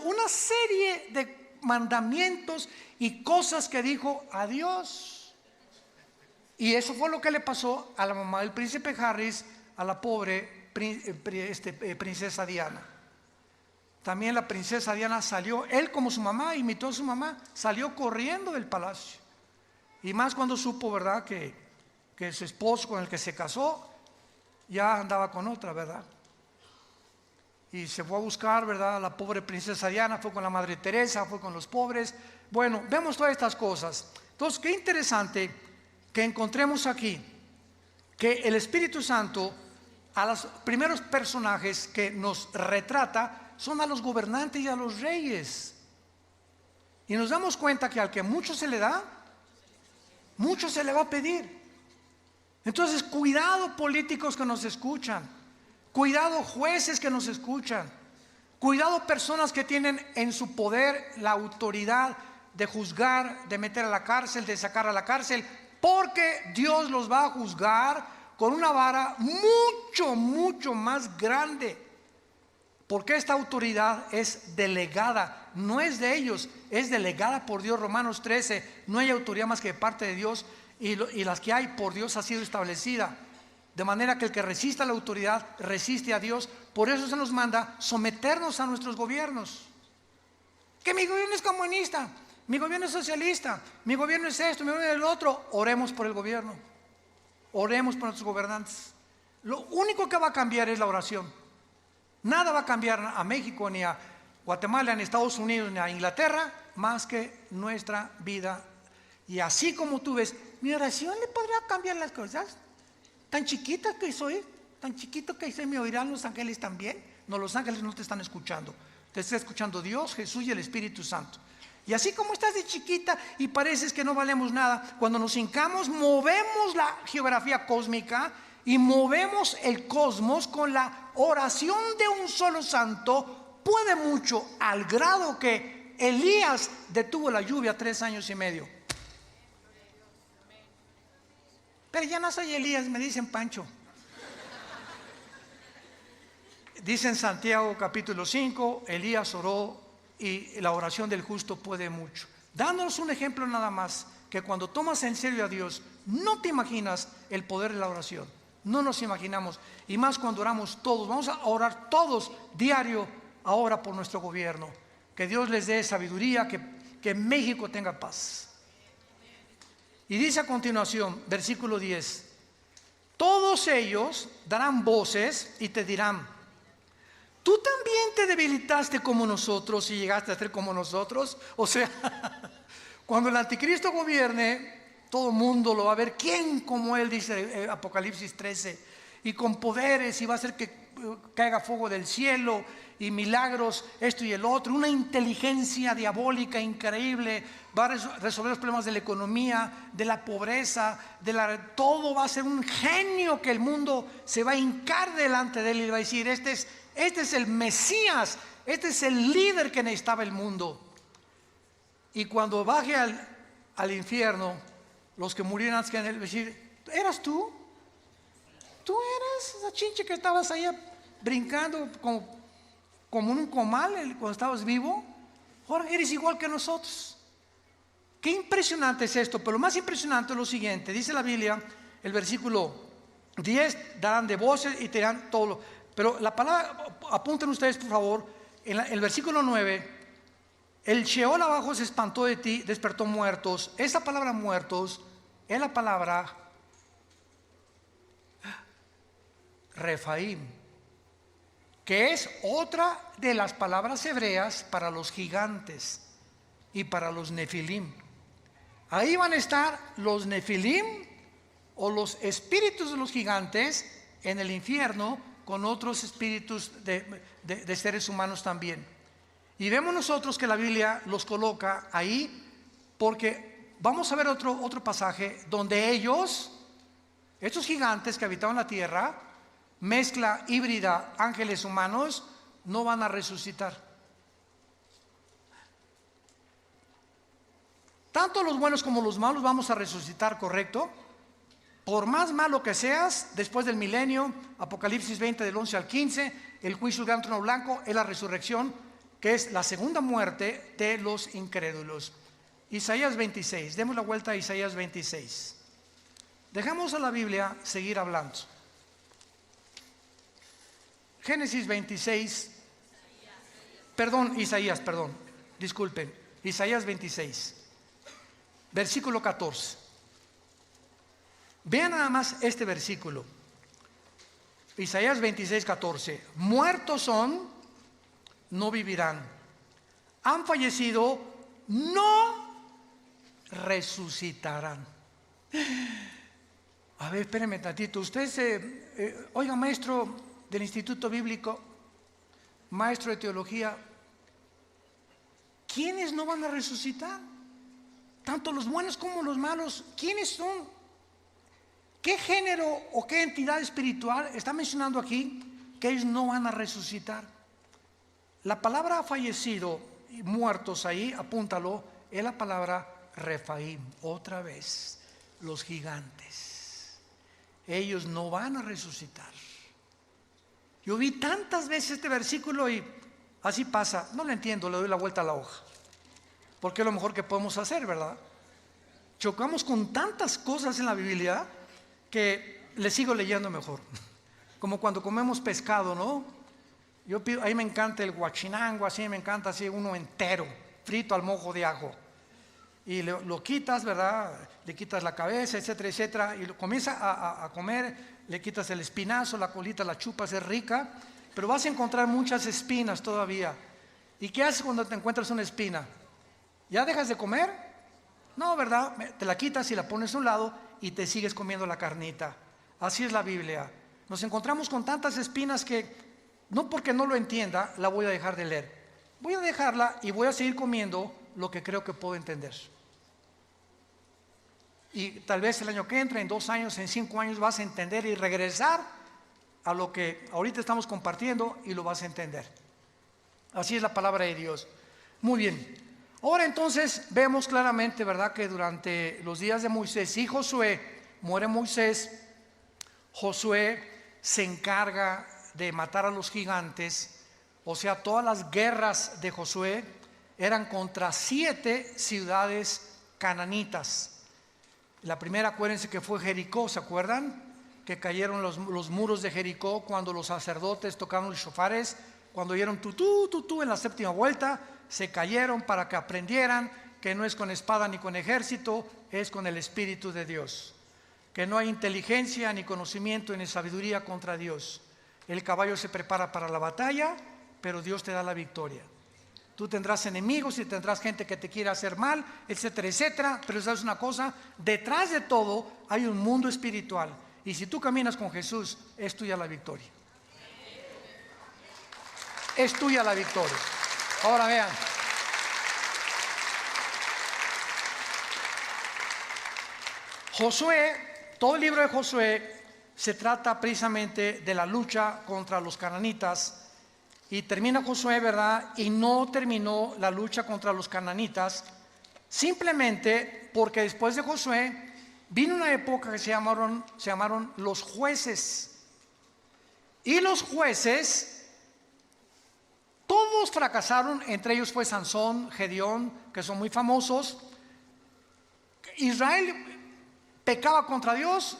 Speaker 1: Una serie de mandamientos y cosas que dijo a Dios. Y eso fue lo que le pasó a la mamá del príncipe Harris, a la pobre princesa Diana. También la princesa Diana salió, él como su mamá, imitó a su mamá, salió corriendo del palacio. Y más cuando supo, ¿verdad?, que su esposo con el que se casó ya andaba con otra, ¿verdad? Y se fue a buscar, ¿verdad?, a la pobre princesa Diana, fue con la Madre Teresa, fue con los pobres. Bueno, vemos todas estas cosas. Entonces, qué interesante que encontremos aquí que el Espíritu Santo a los primeros personajes que nos retrata son a los gobernantes y a los reyes. Y nos damos cuenta que al que mucho se le da, mucho se le va a pedir. Entonces, cuidado políticos que nos escuchan, cuidado jueces que nos escuchan, cuidado personas que tienen en su poder la autoridad de juzgar, de meter a la cárcel, de sacar a la cárcel, porque Dios los va a juzgar con una vara mucho más grande. Porque esta autoridad es delegada, no es de ellos, es delegada por Dios. Romanos 13, no hay autoridad más que de parte de Dios, y las que hay por Dios ha sido establecida. De manera que el que resista a la autoridad resiste a Dios. Por eso se nos manda someternos a nuestros gobiernos. Que mi gobierno es comunista, mi gobierno es socialista, mi gobierno es esto, mi gobierno es el otro. Oremos por el gobierno, oremos por nuestros gobernantes. Lo único que va a cambiar es la oración. Nada va a cambiar a México ni a Guatemala, en Estados Unidos, en Inglaterra, más que nuestra vida. Y así como tú ves, mi oración le podrá cambiar las cosas. Tan chiquita que soy, tan chiquito que soy, ¿me oirán los ángeles también? No, los ángeles no te están escuchando. Te está escuchando Dios, Jesús y el Espíritu Santo. Y así como estás de chiquita y pareces que no valemos nada, cuando nos hincamos, movemos la geografía cósmica y movemos el cosmos con la oración de un solo santo. Puede mucho, al grado que Elías detuvo la lluvia 3 años y medio. Pero ya no soy Elías, me dicen Pancho. Dice en Santiago capítulo 5, Elías oró y la oración del justo puede mucho. Dándonos un ejemplo nada más, que cuando tomas en serio a Dios, no te imaginas el poder de la oración. No nos imaginamos. Y más cuando oramos todos. Vamos a orar todos diario ahora por nuestro gobierno. Que Dios les dé sabiduría, que México tenga paz. Y dice a continuación, versículo 10: todos ellos darán voces y te dirán: ¿tú también te debilitaste como nosotros y llegaste a ser como nosotros? O sea, cuando el anticristo gobierne, todo el mundo lo va a ver. ¿Quién como él? Dice Apocalipsis 13. Y con poderes, y va a hacer que caiga fuego del cielo y milagros, esto y el otro. Una inteligencia diabólica increíble. Va a resolver los problemas de la economía, de la pobreza, todo va a ser un genio que el mundo se va a hincar delante de él y va a decir: este es el Mesías, este es el líder que necesitaba el mundo. Y cuando baje al infierno, los que murieron antes que en él, decir: ¿eras tú? ¿Tú eras esa chinche que estabas ahí brincando como en un comal cuando estabas vivo? Ahora eres igual que nosotros. Qué impresionante es esto. Pero lo más impresionante es lo siguiente. Dice la Biblia, el versículo 10: darán de voces y te dirán todo lo. Pero la palabra, apunten ustedes por favor, en el versículo 9: el Sheol abajo se espantó de ti, despertó muertos. Esa palabra muertos es la palabra Refaim, que es otra de las palabras hebreas para los gigantes y para los nefilim. Ahí van a estar los nefilim, o los espíritus de los gigantes, en el infierno, con otros espíritus de seres humanos también. Y vemos nosotros que la Biblia los coloca ahí, porque vamos a ver otro pasaje donde estos gigantes que habitaban la tierra, mezcla híbrida, ángeles humanos, no van a resucitar. Tanto los buenos como los malos vamos a resucitar, ¿correcto? Por más malo que seas, después del milenio, Apocalipsis 20 del 11 al 15, el juicio del gran trono blanco es la resurrección, que es la segunda muerte de los incrédulos. Isaías 26, demos la vuelta a Isaías 26. Dejamos a la Biblia seguir hablando. Génesis 26, Isaías 26, versículo 14. Vean nada más este versículo. Isaías 26, 14. Muertos son, no vivirán. Han fallecido, no resucitarán. A ver, espérenme tantito. Usted oiga, maestro del Instituto Bíblico, maestro de teología, ¿quiénes no van a resucitar? Tanto los buenos como los malos. ¿Quiénes son? ¿Qué género o qué entidad espiritual está mencionando aquí que ellos no van a resucitar? La palabra fallecido y muertos ahí, apúntalo, es la palabra Refaim. Otra vez, los gigantes. Ellos no van a resucitar. Yo vi tantas veces este versículo y así pasa. No lo entiendo, le doy la vuelta a la hoja. Porque es lo mejor que podemos hacer, ¿verdad? Chocamos con tantas cosas en la Biblia que le sigo leyendo mejor. Como cuando comemos pescado, ¿no? Ahí me encanta el guachinango, así me encanta así uno entero, frito al mojo de ajo. Y lo quitas, ¿verdad? Le quitas la cabeza, etcétera, etcétera. Y lo comienza a comer, le quitas el espinazo, la colita la chupas, es rica. Pero vas a encontrar muchas espinas todavía. ¿Y qué haces cuando te encuentras una espina? ¿Ya dejas de comer? No, ¿verdad? Te la quitas y la pones a un lado y te sigues comiendo la carnita. Así es la Biblia. Nos encontramos con tantas espinas que no porque no lo entienda la voy a dejar de leer. Voy a dejarla y voy a seguir comiendo lo que creo que puedo entender. Y tal vez el año que entra, en 2 años, en 5 años vas a entender y regresar a lo que ahorita estamos compartiendo y lo vas a entender. Así es la palabra de Dios. Muy bien. Ahora entonces vemos claramente, ¿verdad?, que durante los días de Moisés y Josué, muere Moisés, Josué se encarga de matar a los gigantes. O sea, todas las guerras de Josué eran contra 7 ciudades cananitas. La primera, acuérdense que fue Jericó, ¿se acuerdan? Que cayeron los muros de Jericó cuando los sacerdotes tocaron los shofares, cuando oyeron tutú, tutú en la 7ª vuelta, se cayeron para que aprendieran que no es con espada ni con ejército, es con el Espíritu de Dios. Que no hay inteligencia ni conocimiento ni sabiduría contra Dios. El caballo se prepara para la batalla, pero Dios te da la victoria. Tú tendrás enemigos y tendrás gente que te quiera hacer mal, etcétera, etcétera. Pero sabes una cosa, detrás de todo hay un mundo espiritual. Y si tú caminas con Jesús, es tuya la victoria. Es tuya la victoria. Ahora vean. Josué, todo el libro de Josué se trata precisamente de la lucha contra los cananitas. Y termina Josué, ¿verdad? Y no terminó la lucha contra los cananitas, simplemente porque después de Josué vino una época que se llamaron los jueces. Y los jueces, todos fracasaron, entre ellos fue Sansón, Gedeón, que son muy famosos. Israel pecaba contra Dios,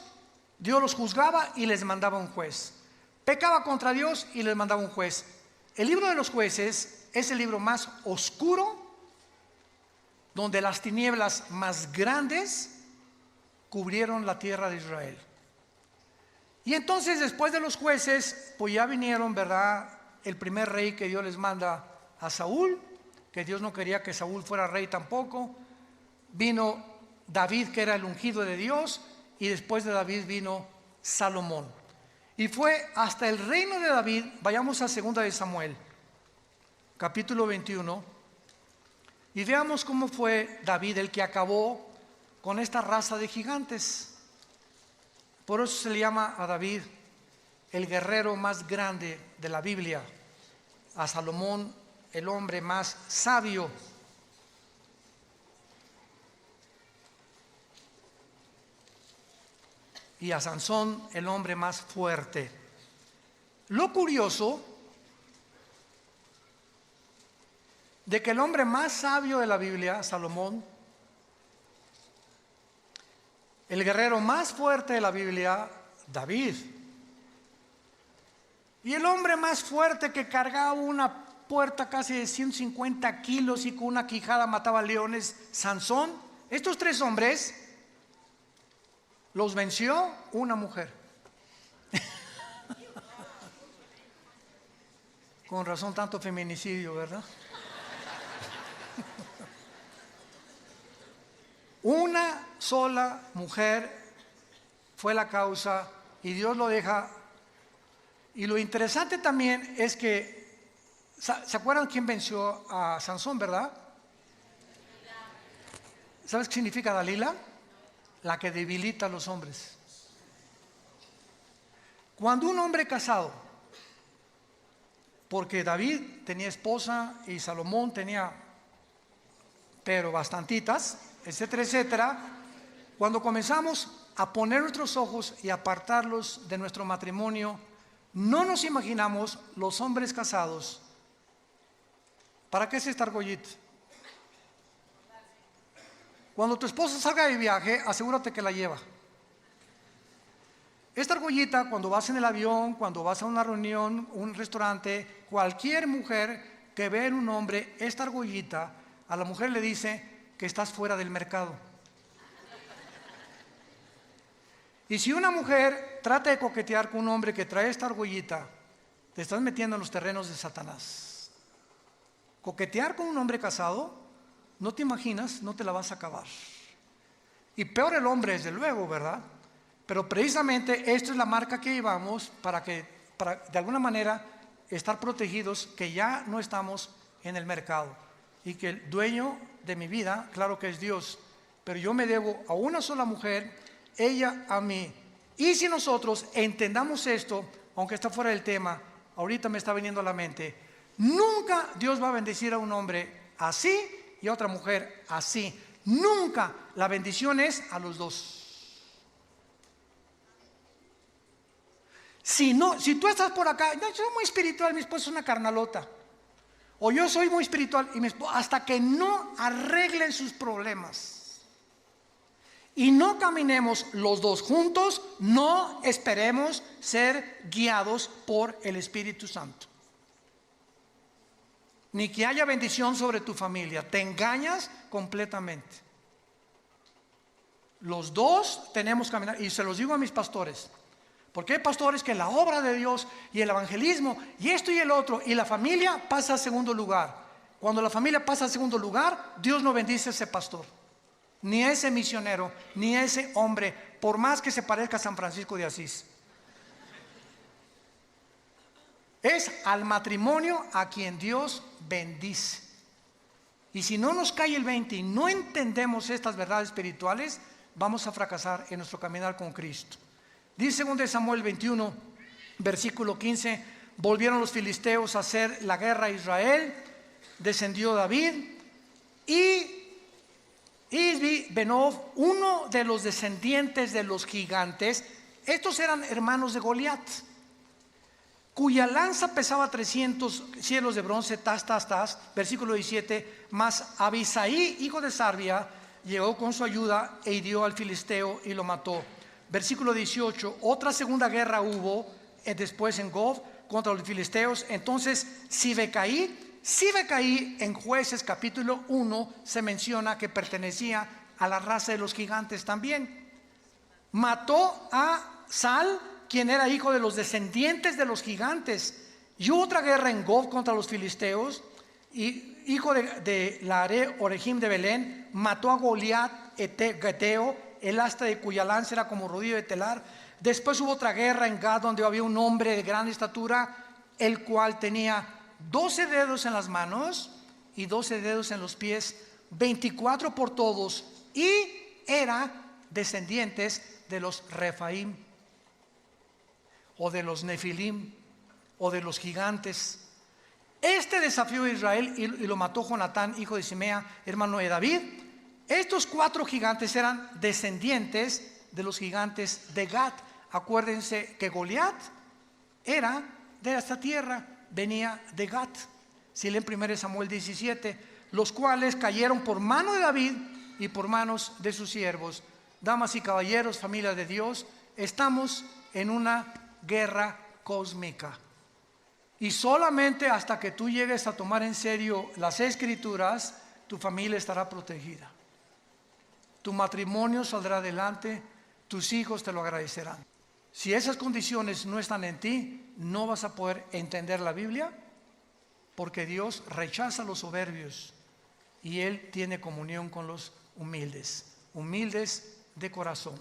Speaker 1: Dios los juzgaba y les mandaba un juez. Pecaba contra Dios y les mandaba un juez. El libro de los jueces es el libro más oscuro, donde las tinieblas más grandes cubrieron la tierra de Israel. Y entonces después de los jueces, pues ya vinieron, ¿verdad?, el primer rey que Dios les manda a Saúl, que Dios no quería que Saúl fuera rey tampoco. Vino David, que era el ungido de Dios, y después de David vino Salomón. Y fue hasta el reino de David. Vayamos a 2 de Samuel, capítulo 21, y veamos cómo fue David el que acabó con esta raza de gigantes. Por eso se le llama a David el guerrero más grande de la Biblia, a Salomón el hombre más sabio. Y a Sansón el hombre más fuerte. Lo curioso de que el hombre más sabio de la Biblia, Salomón, el guerrero más fuerte de la Biblia, David, y el hombre más fuerte que cargaba una puerta casi de 150 kilos y con una quijada mataba leones, Sansón. Estos 3 hombres los venció una mujer. Con razón tanto feminicidio, ¿verdad? Una sola mujer fue la causa y Dios lo deja. Y lo interesante también es que, ¿se acuerdan quién venció a Sansón, verdad? ¿Sabes qué significa Dalila? La que debilita a los hombres. Cuando un hombre casado, porque David tenía esposa y Salomón tenía, pero bastantitas, etcétera, etcétera, cuando comenzamos a poner nuestros ojos y apartarlos de nuestro matrimonio, no nos imaginamos los hombres casados. ¿Para qué es esta argollita? Cuando tu esposa salga de viaje, asegúrate que la lleva. Esta argollita, cuando vas en el avión, cuando vas a una reunión, un restaurante, cualquier mujer que ve en un hombre esta argollita, a la mujer le dice que estás fuera del mercado. Y si una mujer trata de coquetear con un hombre que trae esta argollita, te estás metiendo en los terrenos de Satanás. coquetear con un hombre casado, no te imaginas, no te la vas a acabar. Y peor el hombre, desde luego, ¿verdad? Pero precisamente esta es la marca que llevamos para de alguna manera estar protegidos, que ya no estamos en el mercado y que el dueño de mi vida, claro que es Dios, pero yo me debo a una sola mujer, ella a mí. Y si nosotros entendamos esto, aunque está fuera del tema, ahorita me está viniendo a la mente, nunca Dios va a bendecir a un hombre así y a otra mujer así. Nunca. La bendición es a los dos. Si tú estás por acá, yo soy muy espiritual, mi esposo es una carnalota, o yo soy muy espiritual y mi esposo, hasta que no arreglen sus problemas y no caminemos los dos juntos, no esperemos ser guiados por el Espíritu Santo, ni que haya bendición sobre tu familia. Te engañas completamente. Los dos tenemos que caminar, y se los digo a mis pastores, porque hay pastores que la obra de Dios y el evangelismo y esto y el otro y la familia pasa a segundo lugar. Cuando la familia pasa a segundo lugar, Dios no bendice a ese pastor, ni a ese misionero, ni a ese hombre, por más que se parezca a San Francisco de Asís. Es al matrimonio a quien Dios bendice. Y si no nos cae el 20 y no entendemos estas verdades espirituales, vamos a fracasar en nuestro caminar con Cristo. Dice 2 Samuel 21, versículo 15, volvieron los filisteos a hacer la guerra a Israel, descendió David y Isbi-Benob, uno de los descendientes de los gigantes, estos eran hermanos de Goliat, cuya lanza pesaba 300 cielos de bronce, versículo 17, mas Abisai, hijo de Sarbia, llegó con su ayuda e hirió al filisteo y lo mató. Versículo 18, otra segunda guerra hubo después en Gob contra los filisteos. Entonces Sibecaí en Jueces capítulo 1 se menciona que pertenecía a la raza de los gigantes también. Mató a Sal, quien era hijo de los descendientes de los gigantes. Y hubo otra guerra en Gob contra los filisteos, y hijo de Laare, Orejim de Belén, mató a Goliat Geteo, el asta de cuya lanza era como rodillo de telar. Después hubo otra guerra en Gad, donde había un hombre de gran estatura, el cual tenía 12 dedos en las manos y 12 dedos en los pies, 24 por todos, y era descendientes de los Refaim, o de los Nefilim, o de los gigantes. Este desafió a Israel y lo mató Jonatán, hijo de Simea, hermano de David. Estos 4 gigantes eran descendientes de los gigantes de Gad. Acuérdense que Goliat era de esta tierra, venía de Gad. Si leen 1 Samuel 17, los cuales cayeron por mano de David y por manos de sus siervos. Damas y caballeros, familia de Dios, estamos en una guerra cósmica. Y solamente hasta que tú llegues a tomar en serio las Escrituras, tu familia estará protegida. Tu matrimonio saldrá adelante, tus hijos te lo agradecerán. Si esas condiciones no están en ti, no vas a poder entender la Biblia, porque Dios rechaza a los soberbios y Él tiene comunión con los humildes de corazón.